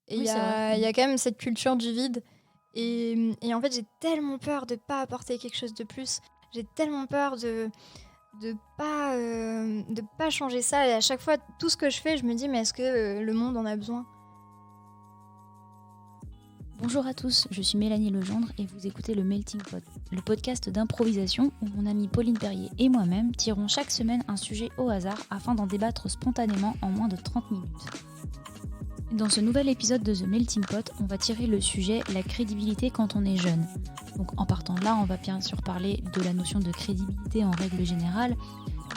Et il Oui, y c'est vrai. a, il y a quand même cette culture du vide. Et en fait, j'ai tellement peur de pas apporter quelque chose de plus. J'ai tellement peur de pas changer ça. Et à chaque fois, tout ce que je fais, je me dis, mais est-ce que le monde en a besoin? Bonjour à tous, je suis Mélanie Legendre et vous écoutez le Melting Pot, le podcast d'improvisation où mon amie Pauline Perrier et moi-même tirons chaque semaine un sujet au hasard afin d'en débattre spontanément en moins de 30 minutes. Dans ce nouvel épisode de The Melting Pot, on va tirer le sujet la crédibilité quand on est jeune. Donc en partant de là, on va bien sûr parler de la notion de crédibilité en règle générale.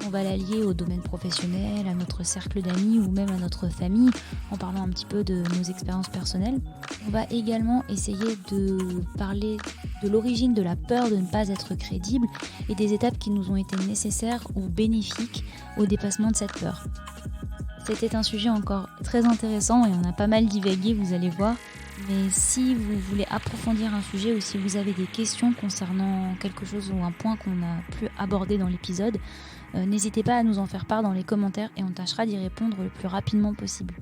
On va la lier au domaine professionnel, à notre cercle d'amis ou même à notre famille, en parlant un petit peu de nos expériences personnelles. On va également essayer de parler de l'origine de la peur de ne pas être crédible et des étapes qui nous ont été nécessaires ou bénéfiques au dépassement de cette peur. C'était un sujet encore très intéressant et on a pas mal divagué, vous allez voir. Mais si vous voulez approfondir un sujet ou si vous avez des questions concernant quelque chose ou un point qu'on n'a plus abordé dans l'épisode, n'hésitez pas à nous en faire part dans les commentaires et on tâchera d'y répondre le plus rapidement possible.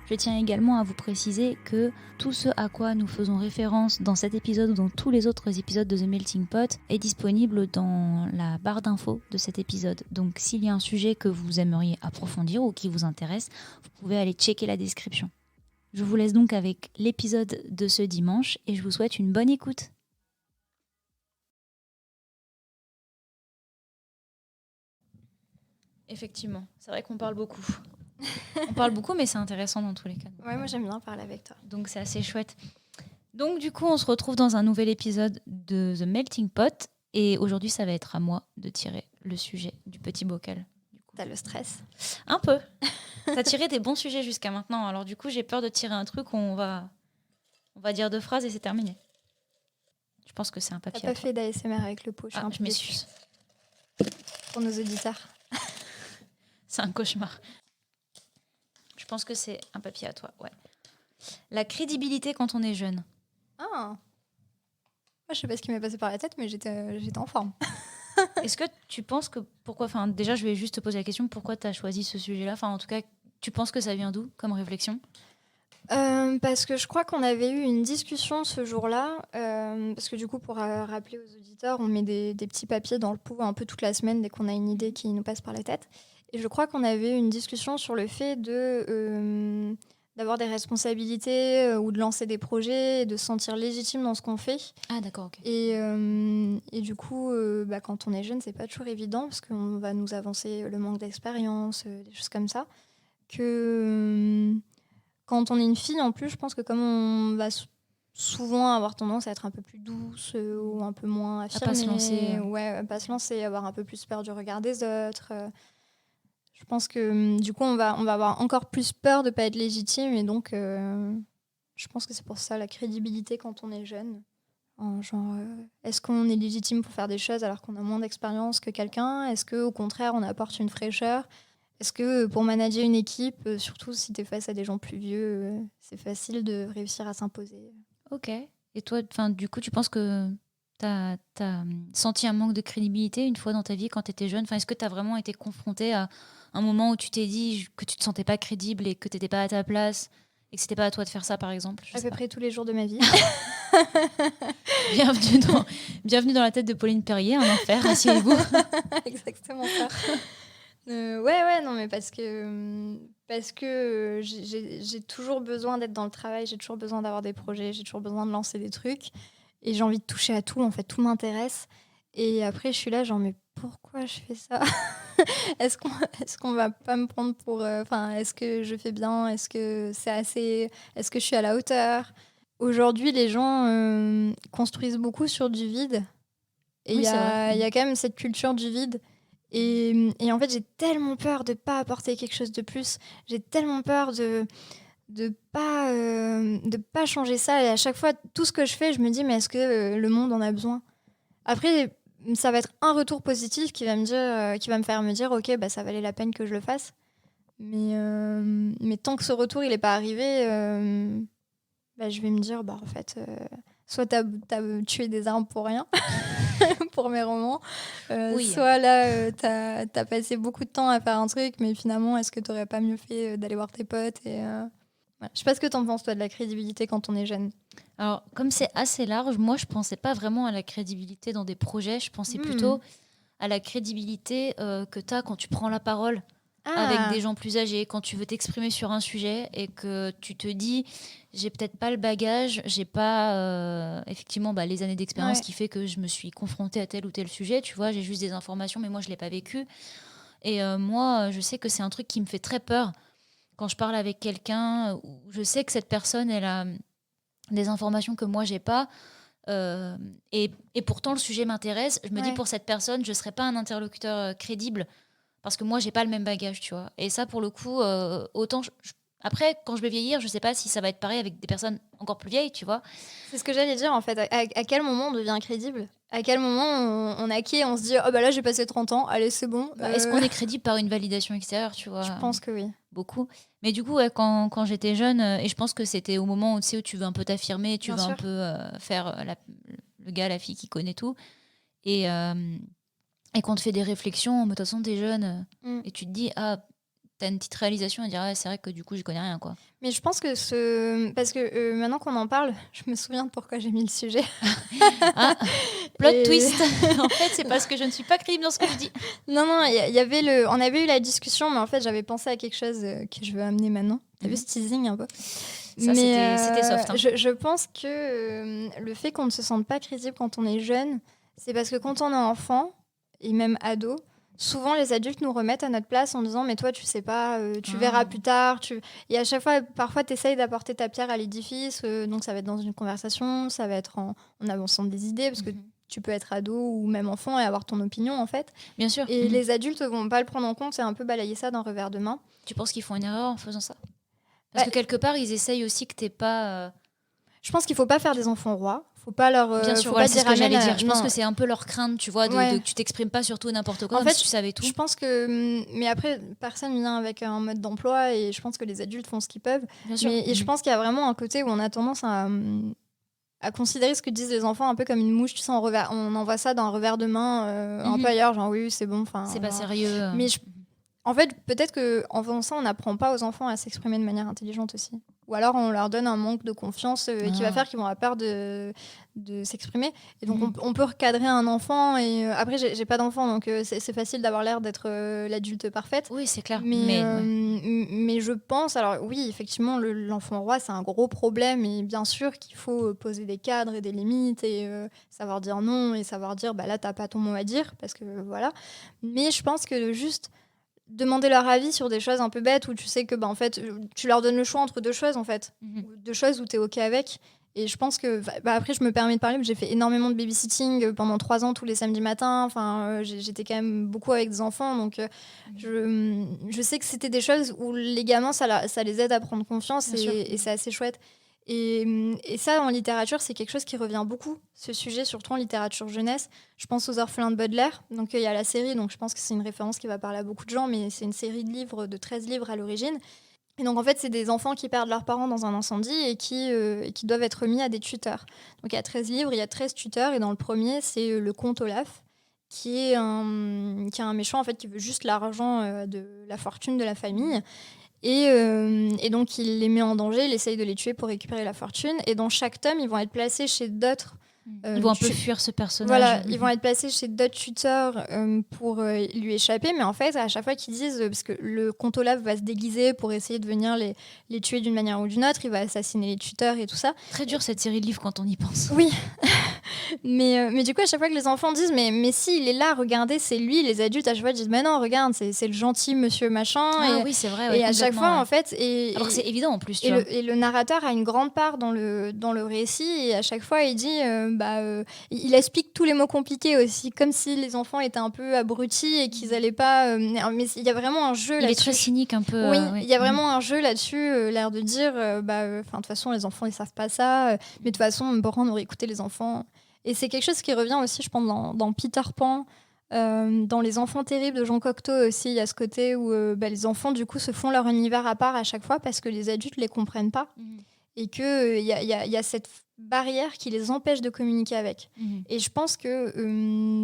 Je tiens également à vous préciser que tout ce à quoi nous faisons référence dans cet épisode ou dans tous les autres épisodes de The Melting Pot est disponible dans la barre d'infos de cet épisode. Donc s'il y a un sujet que vous aimeriez approfondir ou qui vous intéresse, vous pouvez aller checker la description. Je vous laisse donc avec l'épisode de ce dimanche et je vous souhaite une bonne écoute. Effectivement, c'est vrai qu'on parle beaucoup. On parle beaucoup, mais c'est intéressant dans tous les cas. Ouais, moi j'aime bien parler avec toi. Donc c'est assez chouette. Donc du coup, on se retrouve dans un nouvel épisode de The Melting Pot. Et aujourd'hui, ça va être à moi de tirer le sujet du petit bocal. T'as le stress? Un peu. T'as tiré des bons sujets jusqu'à maintenant. Alors du coup, j'ai peur de tirer un truc où on va dire 2 phrases et c'est terminé. Je pense que c'est un T'as papier pas à toi. fait d'ASMR avec le pot, je suis un Je peu déçue. m'excuse. Pour nos auditeurs. C'est un cauchemar. Je pense que c'est un papier à toi, ouais. La crédibilité quand on est jeune. Ah. Moi, je sais pas ce qui m'est passé par la tête, mais j'étais en forme. Est-ce que tu penses que... déjà, je vais juste te poser la question, pourquoi tu as choisi ce sujet-là? En tout cas, tu penses que ça vient d'où comme réflexion? Parce que je crois qu'on avait eu une discussion ce jour-là. Parce que du coup, pour rappeler aux auditeurs, on met des petits papiers dans le pot un peu toute la semaine dès qu'on a une idée qui nous passe par la tête. Et je crois qu'on avait eu une discussion sur le fait d'avoir des responsabilités ou de lancer des projets et de se sentir légitime dans ce qu'on fait. Ah d'accord, ok. Et du coup, quand on est jeune, c'est pas toujours évident parce qu'on va nous avancer le manque d'expérience, des choses comme ça. Quand on est une fille, en plus, je pense que comme on va souvent avoir tendance à être un peu plus douce ou un peu moins affirmée, pas se lancer. Ouais, à pas se lancer, avoir un peu plus peur du regard des autres. Je pense que du coup, on va avoir encore plus peur de pas être légitime et donc, je pense que c'est pour ça la crédibilité quand on est jeune. Genre, est-ce qu'on est légitime pour faire des choses alors qu'on a moins d'expérience que quelqu'un? Est-ce qu'au contraire, on apporte une fraîcheur? Est-ce que pour manager une équipe, surtout si tu es face à des gens plus vieux, c'est facile de réussir à s'imposer? Ok. Et toi, du coup, tu penses que tu as senti un manque de crédibilité une fois dans ta vie quand tu étais jeune? Est-ce que tu as vraiment été confrontée à un moment où tu t'es dit que tu te sentais pas crédible et que tu n'étais pas à ta place et que c'était pas à toi de faire ça, par exemple? À peu près tous les jours de ma vie. Bienvenue dans la tête de Pauline Perrier, un enfer, asseyez-vous. Exactement ça. Ouais, non, mais parce que j'ai toujours besoin d'être dans le travail, j'ai toujours besoin d'avoir des projets, j'ai toujours besoin de lancer des trucs. Et j'ai envie de toucher à tout, en fait, tout m'intéresse. Et après, je suis là, genre, mais pourquoi je fais ça? Est-ce qu'on va pas me prendre pour... est-ce que je fais bien? Est-ce que c'est assez... Est-ce que je suis à la hauteur? Aujourd'hui, les gens construisent beaucoup sur du vide. Et Oui, il y c'est vrai. a quand même cette culture du vide. Et en fait, j'ai tellement peur de pas apporter quelque chose de plus. J'ai tellement peur de pas changer ça. Et à chaque fois, tout ce que je fais, je me dis, mais est-ce que le monde en a besoin? Après, ça va être un retour positif qui va me faire me dire, ok, ça valait la peine que je le fasse. Mais tant que ce retour il est pas arrivé, je vais me dire, en fait, soit t'as tué des arbres pour rien, pour mes romans, Oui. soit là, t'as passé beaucoup de temps à faire un truc, mais finalement, est-ce que t'aurais pas mieux fait d'aller voir tes potes Ouais. Je sais pas ce que t'en penses, toi, de la crédibilité quand on est jeune. Alors, comme c'est assez large, moi, je pensais pas vraiment à la crédibilité dans des projets. Je pensais plutôt à la crédibilité que tu as quand tu prends la parole avec des gens plus âgés, quand tu veux t'exprimer sur un sujet et que tu te dis, j'ai peut-être pas le bagage, j'ai pas effectivement les années d'expérience qui fait que je me suis confrontée à tel ou tel sujet, tu vois, j'ai juste des informations, mais moi, je l'ai pas vécu. Et moi, je sais que c'est un truc qui me fait très peur quand je parle avec quelqu'un, où je sais que cette personne, elle a des informations que moi, j'ai pas. Et pourtant, le sujet m'intéresse. Je me dis, pour cette personne, je ne serais pas un interlocuteur crédible parce que moi, j'ai pas le même bagage, tu vois. Et ça, pour le coup, autant... Après, quand je vais vieillir, je sais pas si ça va être pareil avec des personnes encore plus vieilles, tu vois. C'est ce que j'allais dire, en fait. À quel moment on devient crédible ? À quel moment on acquiert, on se dit « Oh, bah là, j'ai passé 30 ans, allez, c'est bon. » Est-ce qu'on est crédible par une validation extérieure, tu vois ? Je pense que oui. Beaucoup. Mais du coup, quand j'étais jeune, et je pense que c'était au moment où, tu sais, où tu veux un peu t'affirmer, tu veux un peu faire le gars, la fille qui connaît tout. Et qu'on te fait des réflexions, de toute façon, t'es jeune, et tu te dis, ah, t'as une petite réalisation, et dire, c'est vrai que du coup, j'y connais rien, quoi. Mais je pense que parce que maintenant qu'on en parle, je me souviens de pourquoi j'ai mis le sujet. Plot twist. En fait, c'est parce que je ne suis pas crédible dans ce que je dis. Non, on avait eu la discussion, mais en fait, j'avais pensé à quelque chose que je veux amener maintenant. T'as vu ce teasing un peu ? Ça, c'était soft. Hein. Je pense que le fait qu'on ne se sente pas crédible quand on est jeune, c'est parce que quand on est enfant, et même ado, souvent les adultes nous remettent à notre place en disant « Mais toi, tu sais pas, tu verras plus tard. » Et à chaque fois, parfois, tu essayes d'apporter ta pierre à l'édifice. Donc, ça va être dans une conversation, ça va être en avançant des idées, parce que tu peux être ado ou même enfant et avoir ton opinion, en fait. Bien sûr. Et les adultes vont pas le prendre en compte, c'est un peu balayer ça d'un revers de main. Tu penses qu'ils font une erreur en faisant ça ? Parce que quelque part, ils essayent aussi que t'es pas... Je pense qu'il faut pas faire des enfants rois. Faut pas leur. Bien sûr, faut pas c'est ce que j'allais dire. Je pense non. que c'est un peu leur crainte, tu vois, de que tu t'exprimes pas sur tout et n'importe quoi, en fait, si tu savais tout. Je pense que. Mais après, personne vient avec un mode d'emploi et je pense que les adultes font ce qu'ils peuvent. Bien sûr. Et je pense qu'il y a vraiment un côté où on a tendance à considérer ce que disent les enfants un peu comme une mouche, tu sais, on envoie ça d'un revers de main un peu ailleurs, genre oui, c'est bon. C'est pas sérieux. Mais en fait, peut-être qu'en faisant ça, on n'apprend pas aux enfants à s'exprimer de manière intelligente aussi. Ou alors, on leur donne un manque de confiance qui va faire qu'ils vont avoir peur de s'exprimer. Et donc, on peut recadrer un enfant. Et après, j'ai pas d'enfant, donc c'est facile d'avoir l'air d'être l'adulte parfaite. Oui, c'est clair. Mais je pense... Alors oui, effectivement, l'enfant roi, c'est un gros problème. Et bien sûr qu'il faut poser des cadres et des limites et savoir dire non et savoir dire, bah là, t'as pas ton mot à dire. Parce que voilà. Mais je pense que juste... demander leur avis sur des choses un peu bêtes où tu sais que en fait tu leur donnes le choix entre deux choses en fait, deux choses où tu es ok avec. Et je pense que après je me permets de parler, mais j'ai fait énormément de babysitting pendant 3 ans tous les samedis matins, j'étais quand même beaucoup avec des enfants, donc je sais que c'était des choses où les gamins ça les aide à prendre confiance et c'est assez chouette. Et ça, en littérature, c'est quelque chose qui revient beaucoup, ce sujet, surtout en littérature jeunesse. Je pense aux Orphelins de Baudelaire. Donc, il y a la série, donc je pense que c'est une référence qui va parler à beaucoup de gens, mais c'est une série de livres, de 13 livres à l'origine. Et donc, en fait, c'est des enfants qui perdent leurs parents dans un incendie et qui doivent être mis à des tuteurs. Donc, il y a 13 livres, il y a 13 tuteurs, et dans le premier, c'est le comte Olaf, qui est un méchant, en fait, qui veut juste l'argent de la fortune de la famille. Et donc, il les met en danger, il essaye de les tuer pour récupérer la fortune. Et dans chaque tome, ils vont être placés chez d'autres... ils vont un peu fuir ce personnage. Voilà, ils vont être placés chez d'autres tuteurs pour lui échapper. Mais en fait, à chaque fois qu'ils disent... parce que le comte Olaf va se déguiser pour essayer de venir les tuer d'une manière ou d'une autre. Il va assassiner les tuteurs et tout ça. Très dur cette série de livres quand on y pense. Oui. mais du coup, à chaque fois que les enfants disent mais si, il est là, regardez, c'est lui, les adultes à chaque fois disent mais non, regarde, c'est le gentil monsieur machin. Oui, c'est vrai. Et à chaque fois, en fait... alors que c'est évident en plus. Et le narrateur a une grande part dans le récit. Et à chaque fois, il dit... il explique tous les mots compliqués aussi, comme si les enfants étaient un peu abrutis et qu'ils n'allaient pas... mais il y a vraiment un jeu là-dessus. Il est très cynique un peu. Oui, il y a vraiment un jeu là-dessus, l'air de dire de toute façon, les enfants, ils savent pas ça. Mais de toute façon, mes parents auraient écouté les enfants. Et c'est quelque chose qui revient aussi, je pense, dans Peter Pan, dans Les Enfants terribles de Jean Cocteau aussi. Il y a ce côté où les enfants, du coup, se font leur univers à part à chaque fois parce que les adultes les comprennent pas. Et qu'il y a cette barrière qui les empêche de communiquer avec. Et je pense que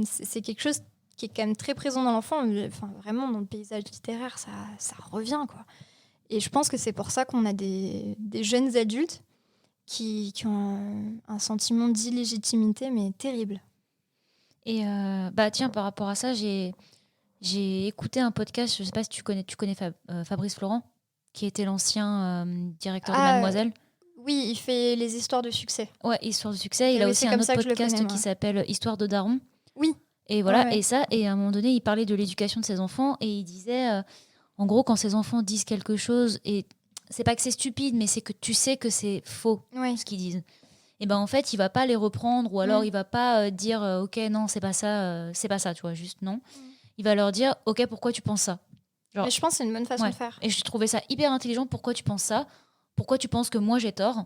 c'est quelque chose qui est quand même très présent dans l'enfant. Enfin, vraiment, dans le paysage littéraire, ça revient, quoi. Et je pense que c'est pour ça qu'on a des jeunes adultes qui ont un sentiment d'illégitimité, mais terrible. Et tiens, par rapport à ça, j'ai écouté un podcast, je sais pas si tu connais Fabrice Florent, qui était l'ancien directeur de Mademoiselle. Oui, il fait les histoires de succès. Ouais, Histoire de succès. Il a aussi un autre podcast qui s'appelle Histoire de Daron. Oui. Et voilà, et ça, et à un moment donné, il parlait de l'éducation de ses enfants et il disait, en gros, quand ses enfants disent quelque chose, et c'est pas que c'est stupide, mais c'est que tu sais que c'est faux ce qu'ils disent. Et ben en fait, il va pas les reprendre ou alors il va pas dire ok non c'est pas ça, tu vois, juste non. Il va leur dire ok pourquoi tu penses ça. Genre, mais je pense que c'est une bonne façon de faire. Et je trouvais ça hyper intelligent. Pourquoi tu penses ça? Pourquoi tu penses que moi j'ai tort?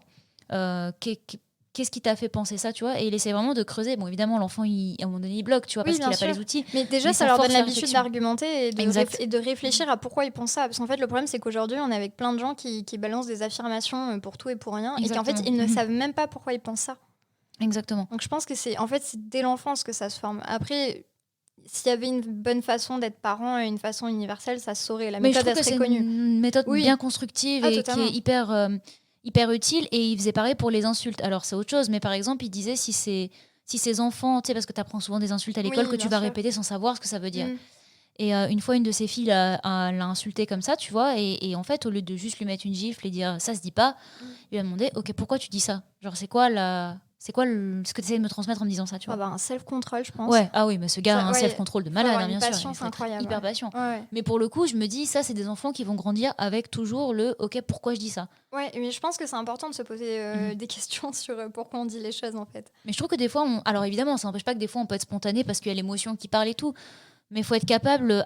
Qu'est-ce qui t'a fait penser ça, tu vois? Et il essaie vraiment de creuser. Bon, évidemment, l'enfant, à un moment donné, il bloque, tu vois, parce qu'il n'a pas les outils. Mais déjà, ça leur donne l'habitude d'argumenter et de réfléchir à pourquoi ils pensent ça. Parce qu'en fait, le problème, c'est qu'aujourd'hui, on est avec plein de gens qui balancent des affirmations pour tout et pour rien. Exactement. Et qu'en fait, ils ne savent même pas pourquoi ils pensent ça. Exactement. Donc, je pense que c'est dès l'enfance que ça se forme. Après, s'il y avait une bonne façon d'être parent et une façon universelle, ça se saurait. La méthode, elle serait connue. Une méthode bien constructive et qui est hyper utile, et il faisait pareil pour les insultes. Alors c'est autre chose, mais par exemple il disait si ces enfants, tu sais, parce que tu apprends souvent des insultes à l'école que tu vas répéter sans savoir ce que ça veut dire. Et une fois une de ses filles l'a insulté comme ça, tu vois, et en fait au lieu de juste lui mettre une gifle et dire ça se dit pas, il lui a demandé ok pourquoi tu dis ça, genre c'est quoi ce que tu essaies de me transmettre en me disant ça, tu vois. Un self-control, je pense. Ouais, ah oui, mais ce gars a un self-control de malade, bien sûr. Patience incroyable. Hyper patient. Ouais. Mais pour le coup, je me dis, ça, c'est des enfants qui vont grandir avec toujours le ok, pourquoi je dis ça. Ouais, mais je pense que c'est important de se poser des questions sur pourquoi on dit les choses, en fait. Mais je trouve que des fois, alors évidemment, ça n'empêche pas que des fois, on peut être spontané parce qu'il y a l'émotion qui parle et tout. Mais il faut être capable,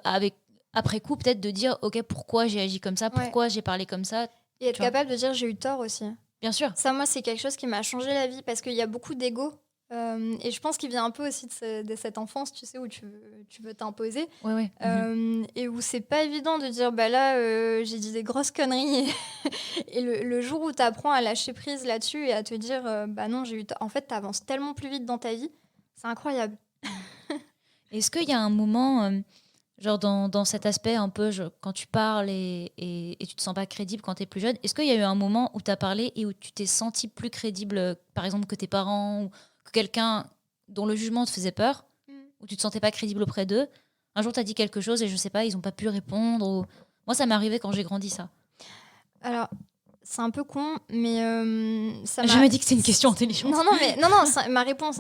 après coup, peut-être de dire, ok, pourquoi j'ai agi comme ça, pourquoi j'ai parlé comme ça. Et être capable de dire, j'ai eu tort aussi. Bien sûr. Ça, moi, c'est quelque chose qui m'a changé la vie parce qu'il y a beaucoup d'ego. Et je pense qu'il vient un peu aussi de cette enfance, tu sais, où tu veux t'imposer. Ouais. Et où c'est pas évident de dire, bah là, j'ai dit des grosses conneries. Et le jour où tu apprends à lâcher prise là-dessus et à te dire, bah non, j'ai eu en fait, tu avances tellement plus vite dans ta vie. C'est incroyable. Est-ce qu'il y a un moment... genre dans cet aspect un peu, quand tu parles et tu te sens pas crédible quand tu es plus jeune, est-ce qu'il y a eu un moment où tu as parlé et où tu t'es senti plus crédible, par exemple que tes parents ou que quelqu'un dont le jugement te faisait peur, où tu te sentais pas crédible auprès d'eux? Un jour tu as dit quelque chose et je sais pas, ils ont pas pu répondre ou... Moi ça m'est arrivé quand j'ai grandi, ça. Alors c'est un peu con, mais ça m'a... Je me dis que c'est une question intelligente. Non, ma réponse,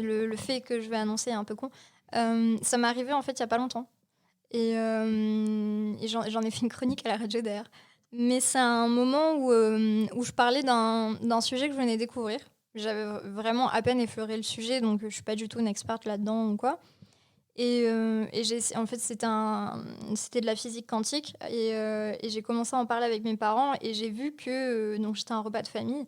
le fait que je vais annoncer est un peu con. Ça m'est arrivé en fait il y a pas longtemps. Et j'en ai fait une chronique à la radio d'ailleurs. Mais c'est un moment où je parlais d'un sujet que je venais découvrir. J'avais vraiment à peine effleuré le sujet, donc je ne suis pas du tout une experte là-dedans ou quoi. Et en fait, c'était de la physique quantique. Et j'ai commencé à en parler avec mes parents. Et j'ai vu que, donc j'étais à un repas de famille,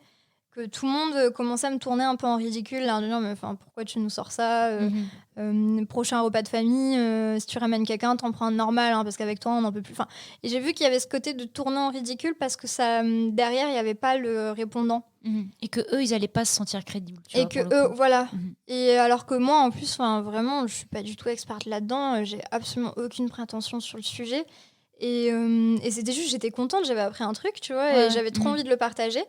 que tout le monde commençait à me tourner un peu en ridicule, là, en disant mais pourquoi tu nous sors ça, prochain repas de famille, si tu ramènes quelqu'un, t'en prends un normal, hein, parce qu'avec toi on n'en peut plus. Et j'ai vu qu'il y avait ce côté de tourner en ridicule parce que ça, derrière il n'y avait pas le répondant. Et que eux ils n'allaient pas se sentir crédibles. Et que eux, voilà. Et alors que moi en plus, vraiment, je suis pas du tout experte là-dedans, j'ai absolument aucune prétention sur le sujet. Et c'était juste, j'étais contente, j'avais appris un truc, tu vois, et j'avais trop envie de le partager.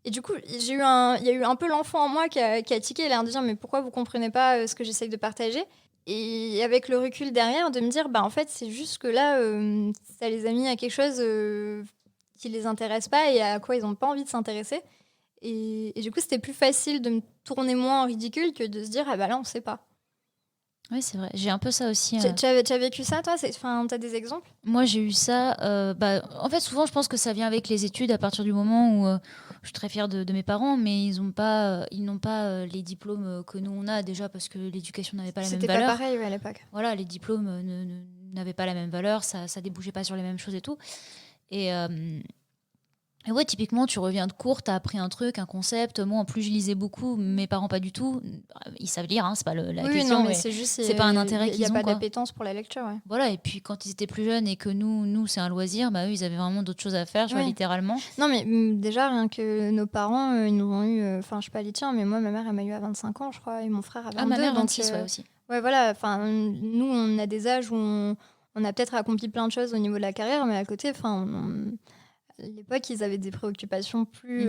Et du coup, il y a eu un peu l'enfant en moi qui a tiqué, il a l'air de dire mais pourquoi vous comprenez pas ce que j'essaye de partager? Et avec le recul derrière, de me dire en fait c'est juste que là, ça les a mis à quelque chose qui les intéresse pas et à quoi ils n'ont pas envie de s'intéresser. Et du coup, c'était plus facile de me tourner moins en ridicule que de se dire là on sait pas. Oui, c'est vrai. J'ai un peu ça aussi. Tu as vécu ça, toi? T'as des exemples? Moi, j'ai eu ça. En fait, souvent, je pense que ça vient avec les études, à partir du moment où je suis très fière de mes parents, mais ils n'ont pas les diplômes que nous, on a, déjà, parce que l'éducation n'avait pas la même valeur. C'était pas pareil à l'époque. Voilà, les diplômes n'avaient pas la même valeur, ça débouchait pas sur les mêmes choses et tout. Et ouais, typiquement, tu reviens de cours, t'as appris un truc, un concept. Moi, en plus, je lisais beaucoup. Mes parents, pas du tout. Ils savent lire, hein, c'est pas la question. Non, mais c'est juste, c'est pas un intérêt qu'ils ont. Il n'y a pas d'appétence pour la lecture. Ouais. Voilà, et puis quand ils étaient plus jeunes et que nous c'est un loisir, eux, ils avaient vraiment d'autres choses à faire, littéralement. Non, mais déjà, rien que nos parents, ils nous ont eu. Enfin, je sais pas les tiens, mais moi, ma mère, elle m'a eu à 25 ans, je crois, et mon frère à 22. Ah, ma mère, 26, aussi. Ouais, voilà. Enfin, nous, on a des âges où on a peut-être accompli plein de choses au niveau de la carrière, mais à côté, l'époque, ils avaient des préoccupations plus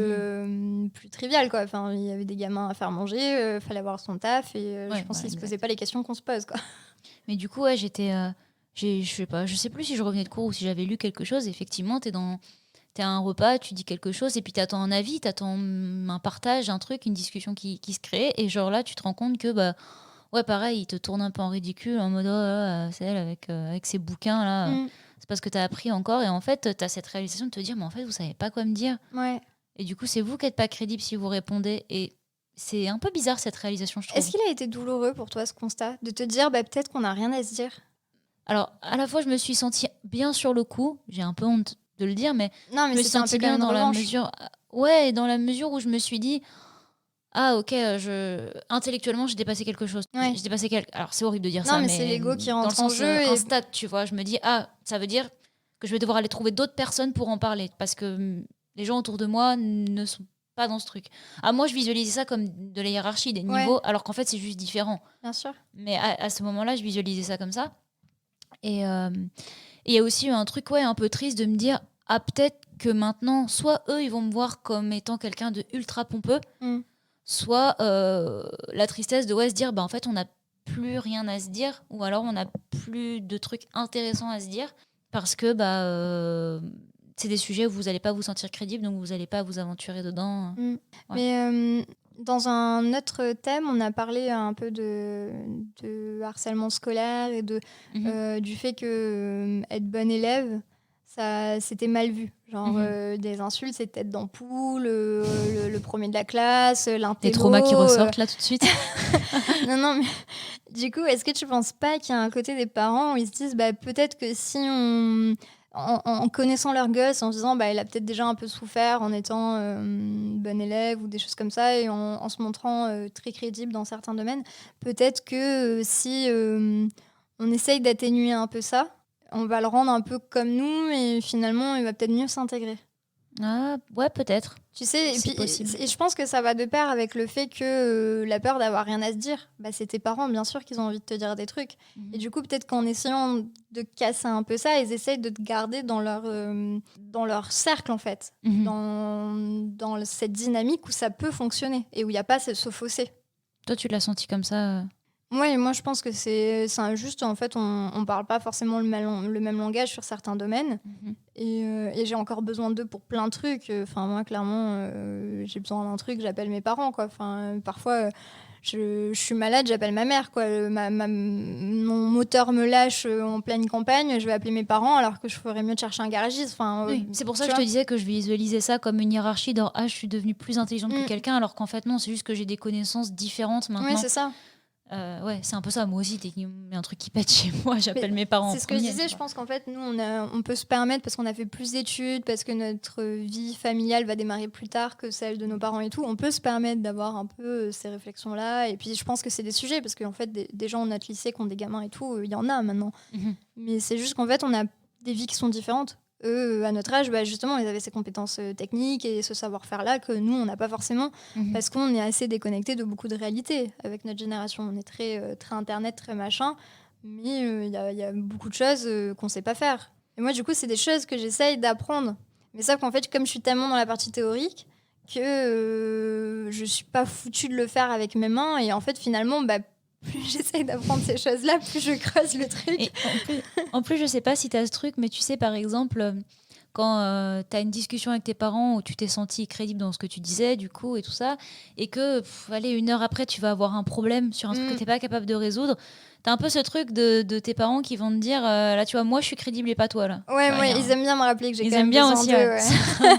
triviales, quoi. Enfin, il y avait des gamins à faire manger, fallait avoir son taf, et je pense qu'ils se posaient pas les questions qu'on se pose, quoi. Mais du coup, j'étais... je sais plus si je revenais de cours ou si j'avais lu quelque chose. Effectivement, t'es à un repas, tu dis quelque chose et puis t'attends un avis, t'attends un partage, un truc, une discussion qui se crée. Et genre là, tu te rends compte que, ouais, pareil, il te tourne un peu en ridicule en mode, c'est elle avec ses bouquins là. C'est parce que t'as appris encore. Et en fait, t'as cette réalisation de te dire, mais en fait, vous savez pas quoi me dire. Ouais. Et du coup, c'est vous qui n'êtes pas crédible si vous répondez. Et c'est un peu bizarre cette réalisation, je trouve. Est-ce qu'il a été douloureux pour toi, ce constat, de te dire, peut-être qu'on n'a rien à se dire? Alors, à la fois, je me suis sentie bien sur le coup. J'ai un peu honte de le dire, mais non, mais je me suis sentie bien dans la mesure... Ouais, dans la mesure où je me suis dit, ah ok, intellectuellement, j'ai dépassé quelque chose. Ouais. J'ai dépassé Alors, c'est horrible de dire non, ça, mais c'est l'ego qui rentre dans le en sens, jeu. un stade, tu vois. Je me dis, ça veut dire que je vais devoir aller trouver d'autres personnes pour en parler. Parce que les gens autour de moi ne sont pas dans ce truc. Moi, je visualisais ça comme de la hiérarchie, des niveaux, alors qu'en fait, c'est juste différent. Bien sûr. Mais à ce moment-là, je visualisais ça comme ça. Et il y a aussi eu un truc un peu triste de me dire, peut-être que maintenant, soit eux, ils vont me voir comme étant quelqu'un de ultra pompeux, soit la tristesse de se dire, en fait, on n'a plus rien à se dire, ou alors on n'a plus de trucs intéressants à se dire, parce que c'est des sujets où vous n'allez pas vous sentir crédible, donc vous n'allez pas vous aventurer dedans. Ouais. Mais dans un autre thème, on a parlé un peu de harcèlement scolaire et du fait que être bonne élève, ça, c'était mal vu. Genre des insultes, c'est tête d'ampoule, le premier de la classe, l'intello. Les traumas qui ressortent là tout de suite. Non, mais du coup, est-ce que tu penses pas qu'il y a un côté des parents où ils se disent, peut-être que si en connaissant leur gosse, en se disant il a peut-être déjà un peu souffert en étant bon élève ou des choses comme ça, et en se montrant très crédible dans certains domaines, peut-être que si on essaye d'atténuer un peu ça, on va le rendre un peu comme nous, et finalement il va peut-être mieux s'intégrer. Ouais, peut-être. Tu sais, c'est possible. Et je pense que ça va de pair avec le fait que la peur d'avoir rien à se dire, c'est tes parents, bien sûr, qu'ils ont envie de te dire des trucs. Et du coup, peut-être qu'en essayant de casser un peu ça, ils essayent de te garder dans leur cercle, en fait. Dans cette dynamique où ça peut fonctionner et où il n'y a pas ce fossé. Toi, tu l'as senti comme ça Ouais, moi je pense que c'est injuste. En fait, on parle pas forcément le même langage sur certains domaines. Et j'ai encore besoin d'eux pour plein de trucs. Enfin, moi, clairement, j'ai besoin d'un truc, j'appelle mes parents, quoi. Enfin, parfois, je suis malade, j'appelle ma mère, quoi. Mon moteur me lâche en pleine campagne, je vais appeler mes parents alors que je ferais mieux de chercher un garagiste. Enfin, oui, c'est pour ça que je te disais que je visualisais ça comme une hiérarchie. Je suis devenue plus intelligente que quelqu'un, alors qu'en fait, non, c'est juste que j'ai des connaissances différentes maintenant. Oui, c'est ça. C'est un peu ça. Moi aussi, il y a un truc qui pète chez moi, j'appelle mes parents. C'est ce que je disais, je pense qu'en fait, nous, on peut se permettre, parce qu'on a fait plus d'études, parce que notre vie familiale va démarrer plus tard que celle de nos parents et tout, on peut se permettre d'avoir un peu ces réflexions-là. Et puis, je pense que c'est des sujets, parce qu'en fait, des gens dans notre lycée qui ont des gamins et tout, il y en a maintenant. Mais c'est juste qu'en fait, on a des vies qui sont différentes. Eux, à notre âge, justement, ils avaient ces compétences techniques et ce savoir-faire-là que nous, on n'a pas forcément, parce qu'on est assez déconnecté de beaucoup de réalités. Avec notre génération, on est très, très Internet, très machin, mais il y a beaucoup de choses qu'on ne sait pas faire. Et moi, du coup, c'est des choses que j'essaye d'apprendre. Mais ça, qu'en fait, comme je suis tellement dans la partie théorique, que je ne suis pas foutue de le faire avec mes mains. Et en fait, finalement, plus j'essaye d'apprendre ces choses-là, plus je creuse le truc. Et en plus, je sais pas si tu as ce truc, mais tu sais, par exemple, quand tu as une discussion avec tes parents où tu t'es senti crédible dans ce que tu disais, du coup, et tout ça, et que, allez, 1 heure après, tu vas avoir un problème sur un truc que tu n'es pas capable de résoudre, tu as un peu ce truc de tes parents qui vont te dire, là, tu vois, moi, je suis crédible et pas toi, là. Ouais, ils aiment bien me rappeler que j'ai ils quand même aiment bien besoin aussi, d'eux, ouais.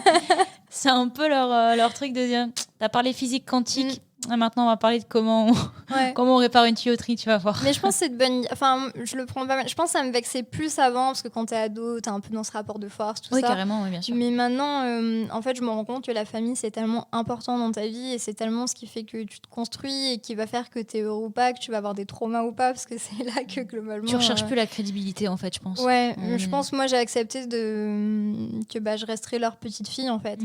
C'est un peu leur truc de dire, t'as parlé physique quantique, maintenant on va parler de comment on répare une tuyauterie, tu vas voir. Mais je pense que c'est de bonne... Enfin, je le prends pas mal. Je pense que ça me vexait plus avant, parce que quand t'es ado, t'es un peu dans ce rapport de force, tout ça. Oui, carrément, oui, bien sûr. Mais maintenant, en fait, je me rends compte que la famille, c'est tellement important dans ta vie, et c'est tellement ce qui fait que tu te construis et qui va faire que t'es heureux ou pas, que tu vas avoir des traumas ou pas, parce que c'est là que globalement... Tu recherches plus la crédibilité, en fait, je pense. Ouais, je pense, moi, j'ai accepté que je resterai leur petite fille, en fait.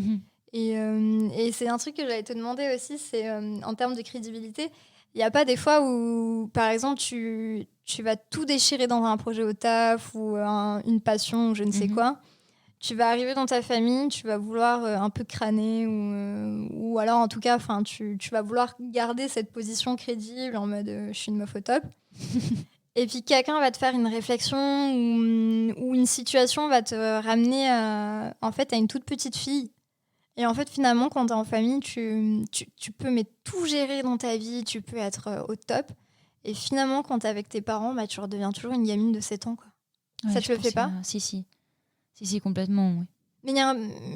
Et c'est un truc que j'allais te demander aussi, c'est en termes de crédibilité, il n'y a pas des fois où, par exemple, tu vas tout déchirer dans un projet au taf ou une passion ou je ne sais quoi, tu vas arriver dans ta famille, tu vas vouloir un peu crâner ou alors en tout cas, tu vas vouloir garder cette position crédible en mode je suis une meuf au top. Et puis quelqu'un va te faire une réflexion ou une situation va te ramener en fait à une toute petite fille. Et en fait, finalement, quand t'es en famille, tu peux tout gérer dans ta vie, tu peux être au top. Et finalement, quand t'es avec tes parents, bah, tu redeviens toujours une gamine de 7 ans, quoi. Ouais, Ça te le fait pas ? Si, complètement, oui. Mais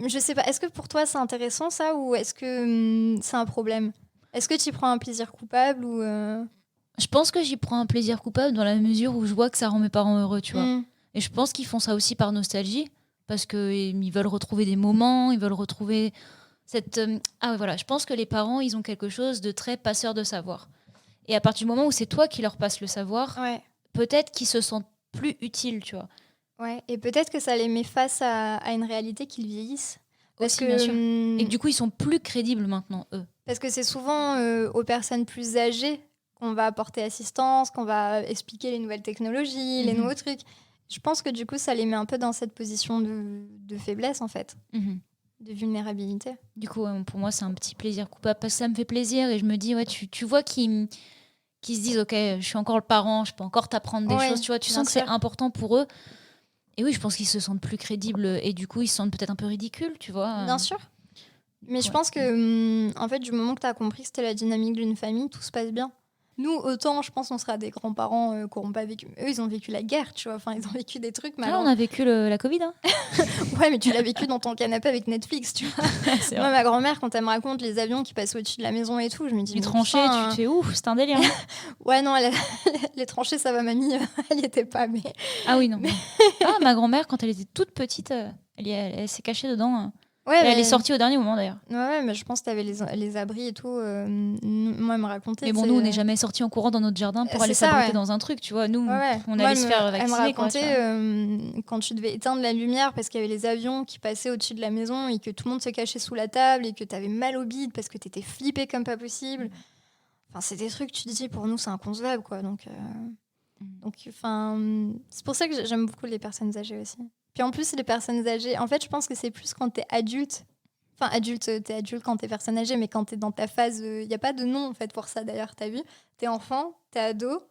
je sais pas, est-ce que pour toi c'est intéressant ça ou est-ce que c'est un problème ? Est-ce que tu prends un plaisir coupable ou Je pense que j'y prends un plaisir coupable dans la mesure où je vois que ça rend mes parents heureux, tu vois. Et je pense qu'ils font ça aussi par nostalgie, parce qu'ils veulent retrouver des moments, ils veulent retrouver cette... Ah ouais, voilà, je pense que les parents, ils ont quelque chose de très passeur de savoir. Et à partir du moment où c'est toi qui leur passes le savoir, peut-être qu'ils se sentent plus utiles, tu vois. Ouais, et peut-être que ça les met face à une réalité qu'ils vieillissent. Parce que, bien sûr. Et que du coup, ils sont plus crédibles maintenant, eux. Parce que c'est souvent aux personnes plus âgées qu'on va apporter assistance, qu'on va expliquer les nouvelles technologies, les nouveaux trucs. Je pense que du coup, ça les met un peu dans cette position de faiblesse, en fait, de vulnérabilité. Du coup, pour moi, c'est un petit plaisir coupable, parce que ça me fait plaisir et je me dis, ouais, tu vois qu'ils se disent, ok, je suis encore le parent, je peux encore t'apprendre des choses, tu vois, tu sens que c'est important pour eux. Et oui, je pense qu'ils se sentent plus crédibles et du coup, ils se sentent peut-être un peu ridicules, tu vois. Bien sûr. Mais je pense que, en fait, du moment que tu as compris que c'était la dynamique d'une famille, tout se passe bien. Nous, autant, je pense, on sera des grands-parents qui n'auront pas vécu. Eux, ils ont vécu la guerre, tu vois. Enfin, ils ont vécu des trucs. Mais on a vécu la Covid, hein. Ouais, mais tu l'as vécu dans ton canapé avec Netflix, tu vois. Moi, ma grand-mère, quand elle me raconte les avions qui passaient au-dessus de la maison et tout, je me dis... Les tranchées, tu te fais ouf, c'est un délire. Ouais, non, les tranchées, ça va, mamie, elle n'y était pas, mais... Ah oui, non. Ma grand-mère, quand elle était toute petite, elle s'est cachée dedans. Ouais, elle est sortie au dernier moment, d'ailleurs. Ouais, mais je pense que tu avais les abris et tout. Moi, elle me racontait... Mais bon, nous, on n'est jamais sortis en courant dans notre jardin pour aller s'abriter dans un truc, tu vois. Nous, on allait se faire vacciner. Elle me racontait quand tu devais éteindre la lumière parce qu'il y avait les avions qui passaient au-dessus de la maison et que tout le monde se cachait sous la table et que tu avais mal au bide parce que tu étais flippé comme pas possible. Enfin, c'est des trucs, tu te dis, pour nous, c'est inconcevable, quoi. Donc, c'est pour ça que j'aime beaucoup les personnes âgées aussi. Puis en plus, les personnes âgées, en fait, je pense que c'est plus quand t'es adulte. Enfin, t'es adulte quand t'es personne âgée, mais quand t'es dans ta phase... Il n'y a pas de nom, en fait, pour ça, d'ailleurs, t'as vu ? T'es enfant, t'es ado,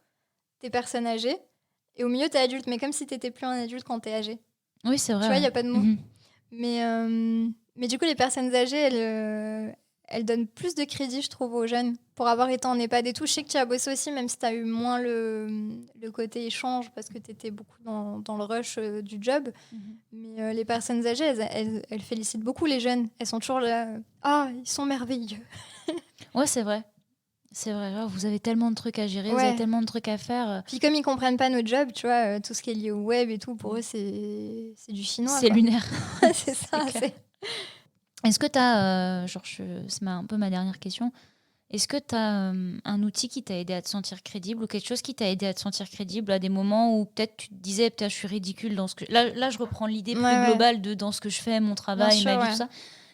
t'es personne âgée, et au milieu, t'es adulte, mais comme si t'étais plus un adulte quand t'es âgé. Oui, c'est vrai. Tu vois, il n'y a pas de mot. Mais du coup, les personnes âgées, elles donnent plus de crédit, je trouve, aux jeunes, pour avoir été en EHPAD et tout. Je sais que tu as bossé aussi, même si tu as eu moins le côté échange, parce que tu étais beaucoup dans le rush du job. Mais les personnes âgées, elles félicitent beaucoup les jeunes. Elles sont toujours là, ils sont merveilleux. Ouais, c'est vrai. C'est vrai, vous avez tellement de trucs à gérer, vous avez tellement de trucs à faire. Puis comme ils comprennent pas notre job, tu vois, tout ce qui est lié au web et tout, pour eux, c'est du chinois. C'est lunaire. C'est ça, Est-ce que tu as, c'est un peu ma dernière question, est-ce que tu as un outil qui t'a aidé à te sentir crédible ou quelque chose qui t'a aidé à te sentir crédible à des moments où peut-être tu te disais, peut-être je suis ridicule dans ce que... Là, je reprends l'idée plus globale de dans ce que je fais, mon travail, ma vie, tout ça.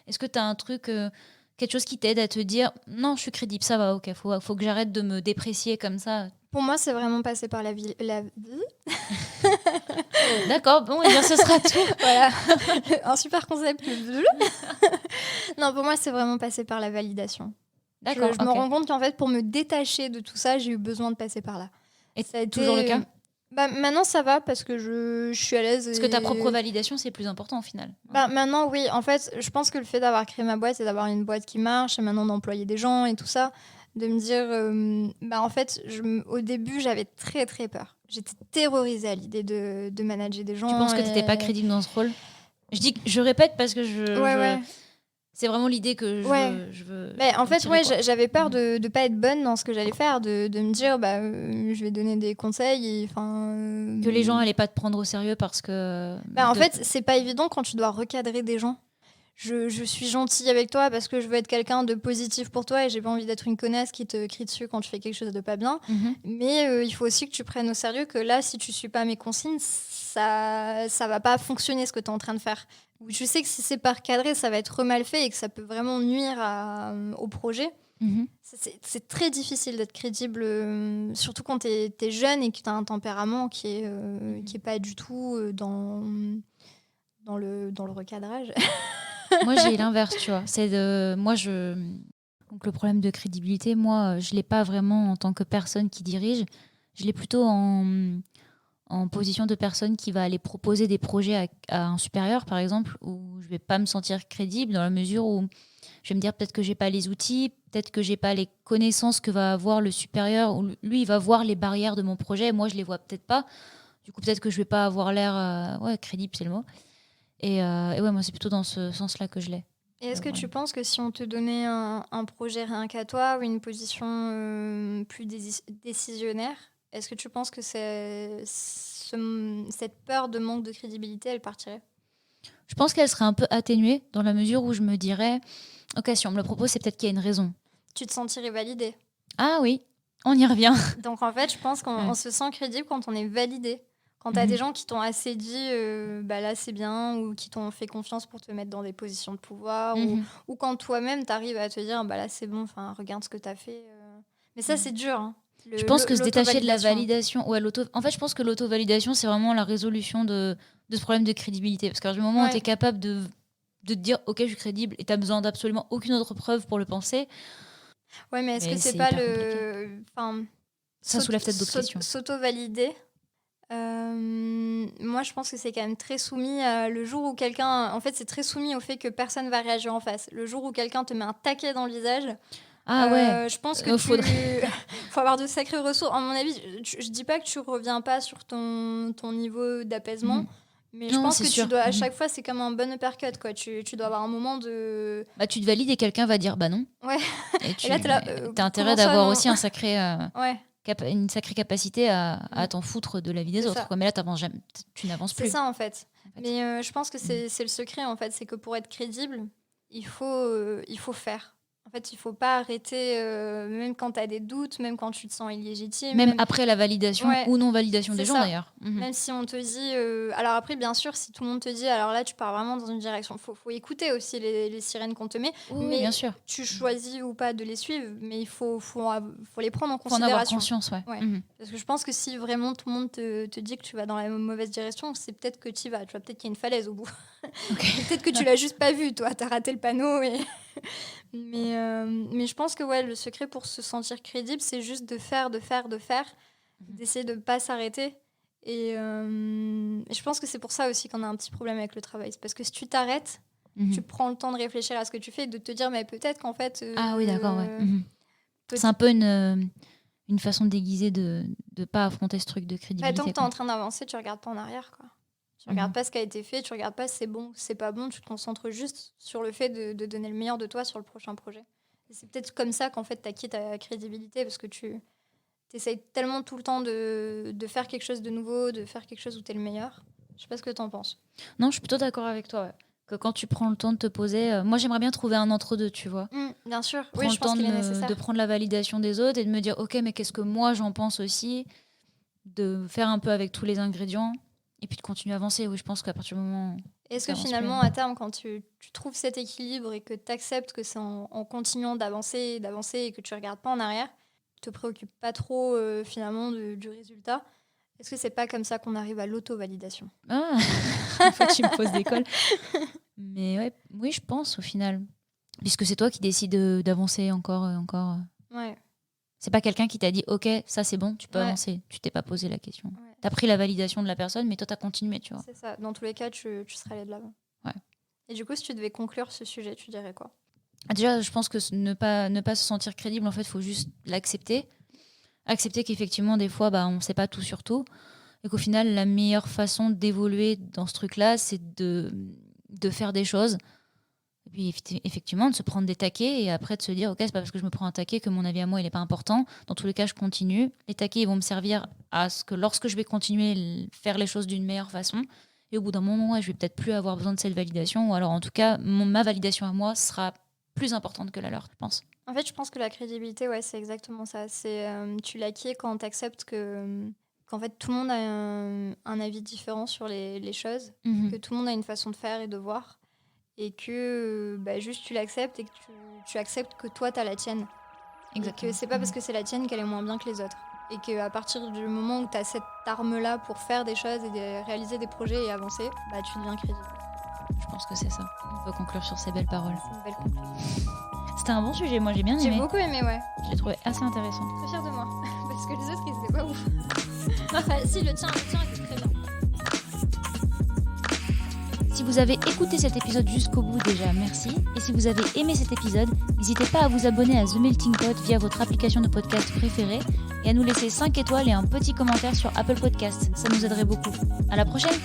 Est-ce que tu as un truc, quelque chose qui t'aide à te dire, non, je suis crédible, ça va, ok, faut que j'arrête de me déprécier comme ça. Pour moi, c'est vraiment passé par la vie. D'accord, bon, et bien ce sera tout. Voilà, un super concept. Non, pour moi, c'est vraiment passé par la validation. D'accord. Je me rends compte qu'en fait, pour me détacher de tout ça, j'ai eu besoin de passer par là. Et ça a été toujours le cas ? Maintenant, ça va parce que je suis à l'aise. Parce que ta propre validation, c'est plus important au final. Maintenant, oui. En fait, je pense que le fait d'avoir créé ma boîte et d'avoir une boîte qui marche et maintenant d'employer des gens et tout ça, de me dire, en fait, au début, j'avais très très peur. J'étais terrorisée à l'idée de manager des gens. Tu penses que tu n'étais pas crédible dans ce rôle ? Je répète parce que c'est vraiment l'idée que je veux. En fait, j'avais peur de ne pas être bonne dans ce que j'allais faire, de me dire, je vais donner des conseils. Que les gens n'allaient pas te prendre au sérieux parce que. En fait, c'est pas évident quand tu dois recadrer des gens. Je suis gentille avec toi parce que je veux être quelqu'un de positif pour toi et j'ai pas envie d'être une connasse qui te crie dessus quand tu fais quelque chose de pas bien. Mais il faut aussi que tu prennes au sérieux que là, si tu suis pas mes consignes, ça va pas fonctionner ce que tu es en train de faire. Je sais que si c'est pas recadré, ça va être mal fait et que ça peut vraiment nuire au projet. C'est très difficile d'être crédible, surtout quand tu es jeune et que tu as un tempérament qui est pas du tout dans le recadrage. Moi, j'ai l'inverse, tu vois. Donc, le problème de crédibilité, moi, je ne l'ai pas vraiment en tant que personne qui dirige. Je l'ai plutôt en position de personne qui va aller proposer des projets à un supérieur, par exemple, où je ne vais pas me sentir crédible dans la mesure où je vais me dire peut-être que je n'ai pas les outils, peut-être que je n'ai pas les connaissances que va avoir le supérieur, ou lui, il va voir les barrières de mon projet, et moi, je ne les vois peut-être pas. Du coup, peut-être que je ne vais pas avoir l'air crédible, c'est le mot. Et ouais, moi, c'est plutôt dans ce sens-là que je l'ai. Et est-ce que tu penses que si on te donnait un projet rien qu'à toi ou une position plus décisionnaire, est-ce que tu penses que cette peur de manque de crédibilité, elle partirait? Je pense qu'elle serait un peu atténuée dans la mesure où je me dirais, ok, si on me le propose, c'est peut-être qu'il y a une raison. Tu te sentirais validée. Ah oui, on y revient. Donc en fait, je pense qu'on se sent crédible quand on est validé. Quand tu as des gens qui t'ont assez dit là c'est bien, ou qui t'ont fait confiance pour te mettre dans des positions de pouvoir, ou quand toi-même tu arrives à te dire là c'est bon, regarde ce que tu as fait. Mais ça c'est dur. Hein. Je pense que se détacher de la validation, en fait je pense que l'auto-validation c'est vraiment la résolution de ce problème de crédibilité. Parce qu'à du moment où tu es capable de te dire ok je suis crédible et tu n'as besoin d'absolument aucune autre preuve pour le penser. Ouais, mais est-ce que c'est pas ça soulève peut-être d'autres questions. S'auto-valider, moi je pense que c'est quand même très soumis le jour où quelqu'un... En fait c'est très soumis au fait que personne va réagir en face. Le jour où quelqu'un te met un taquet dans le visage... je pense que faut avoir de sacrées ressources. À mon avis, je dis pas que tu reviens pas sur ton niveau d'apaisement, mais je pense que tu dois, à chaque fois, c'est comme un bon uppercut, quoi. Tu dois avoir un moment de... tu te valides et quelqu'un va dire bah non. Ouais. Et là, t'as intérêt d'avoir aussi un sacré, une sacrée capacité à t'en foutre de la vie des autres. Quoi. Mais là, tu n'avances plus. C'est ça, en fait. Mais je pense que c'est le secret, en fait. C'est que pour être crédible, il faut faire. En fait, il ne faut pas arrêter, même quand tu as des doutes, même quand tu te sens illégitime. Même après la validation ou non-validation des gens, d'ailleurs. Même si on te dit... Alors après, bien sûr, si tout le monde te dit, alors là, tu pars vraiment dans une direction. Il faut écouter aussi les sirènes qu'on te met. Oui, mais bien sûr. Tu choisis ou pas de les suivre, mais il faut les prendre en considération. Il faut en avoir conscience, Parce que je pense que si vraiment tout le monde te dit que tu vas dans la mauvaise direction, c'est peut-être que tu y vas. Tu vois, peut-être qu'il y a une falaise au bout. Peut-être que tu l'as juste pas vu, toi. Tu as raté le panneau et... Mais je pense que le secret pour se sentir crédible, c'est juste de faire, d'essayer de ne pas s'arrêter. Et je pense que c'est pour ça aussi qu'on a un petit problème avec le travail. C'est parce que si tu t'arrêtes, tu prends le temps de réfléchir à ce que tu fais et de te dire, mais peut-être qu'en fait... Ah oui, d'accord, ouais. C'est un peu une façon déguisée de ne pas affronter ce truc de crédibilité. Tant que tu es en train d'avancer, tu ne regardes pas en arrière, quoi. Tu regardes pas ce qui a été fait, tu regardes pas si c'est bon, si c'est pas bon, tu te concentres juste sur le fait de donner le meilleur de toi sur le prochain projet. Et c'est peut-être comme ça qu'en fait t'acquiers ta crédibilité, parce que tu essayes tellement tout le temps de faire quelque chose de nouveau, de faire quelque chose où t'es le meilleur. Je sais pas ce que t'en penses. Non, je suis plutôt d'accord avec toi, que quand tu prends le temps de te poser... moi j'aimerais bien trouver un entre-deux, tu vois. Bien sûr, prends le temps de prendre la validation des autres et de me dire ok, mais qu'est-ce que moi j'en pense aussi, de faire un peu avec tous les ingrédients. Et puis de continuer à avancer, oui, je pense qu'à partir du moment... Est-ce que finalement, à terme, quand tu trouves cet équilibre et que tu acceptes que c'est en continuant d'avancer et que tu ne regardes pas en arrière, tu ne te préoccupes pas trop finalement du résultat, est-ce que c'est pas comme ça qu'on arrive à l'auto-validation? Ah, une fois tu me poses des cols. Mais oui, je pense au final. Puisque c'est toi qui décides d'avancer encore. Ouais. C'est pas quelqu'un qui t'a dit ok, ça c'est bon, tu peux avancer. Tu t'es pas posé la question. Ouais. T'as pris la validation de la personne, mais toi t'as continué, tu vois. C'est ça. Dans tous les cas, tu serais allé de l'avant. Ouais. Et du coup, si tu devais conclure ce sujet, tu dirais quoi? Déjà, je pense que ne pas se sentir crédible, en fait, il faut juste l'accepter. Accepter qu'effectivement, des fois, on ne sait pas tout sur tout. Et qu'au final, la meilleure façon d'évoluer dans ce truc-là, c'est de faire des choses. Et puis, effectivement, de se prendre des taquets et après de se dire, ok, c'est pas parce que je me prends un taquet que mon avis à moi, il n'est pas important. Dans tous les cas, je continue. Les taquets, ils vont me servir à ce que lorsque je vais continuer à faire les choses d'une meilleure façon, et au bout d'un moment, je vais peut-être plus avoir besoin de cette validation. Ou alors, en tout cas, ma validation à moi sera plus importante que la leur, je pense. En fait, je pense que la crédibilité, c'est exactement ça. C'est, tu l'acquiers quand tu acceptes qu'en fait, tout le monde a un avis différent sur les choses, que tout le monde a une façon de faire et de voir. Et que juste tu l'acceptes et que tu acceptes que toi t'as la tienne. Exactement. Et que c'est pas parce que c'est la tienne qu'elle est moins bien que les autres. Et qu'à partir du moment où t'as cette arme-là pour faire des choses et réaliser des projets et avancer, tu deviens crédible. Je pense que c'est ça. On peut conclure sur ces belles paroles. C'est une belle conclusion. C'était un bon sujet, moi j'ai bien J'ai aimé. beaucoup aimé, ouais. Je l'ai trouvé assez intéressant. Très fière de moi. Parce que les autres, ils étaient pas ouf. Enfin, si, le tien était très bien. Si vous avez écouté cet épisode jusqu'au bout, déjà merci. Et si vous avez aimé cet épisode, n'hésitez pas à vous abonner à The Melting Pot via votre application de podcast préférée et à nous laisser 5 étoiles et un petit commentaire sur Apple Podcasts. Ça nous aiderait beaucoup. À la prochaine!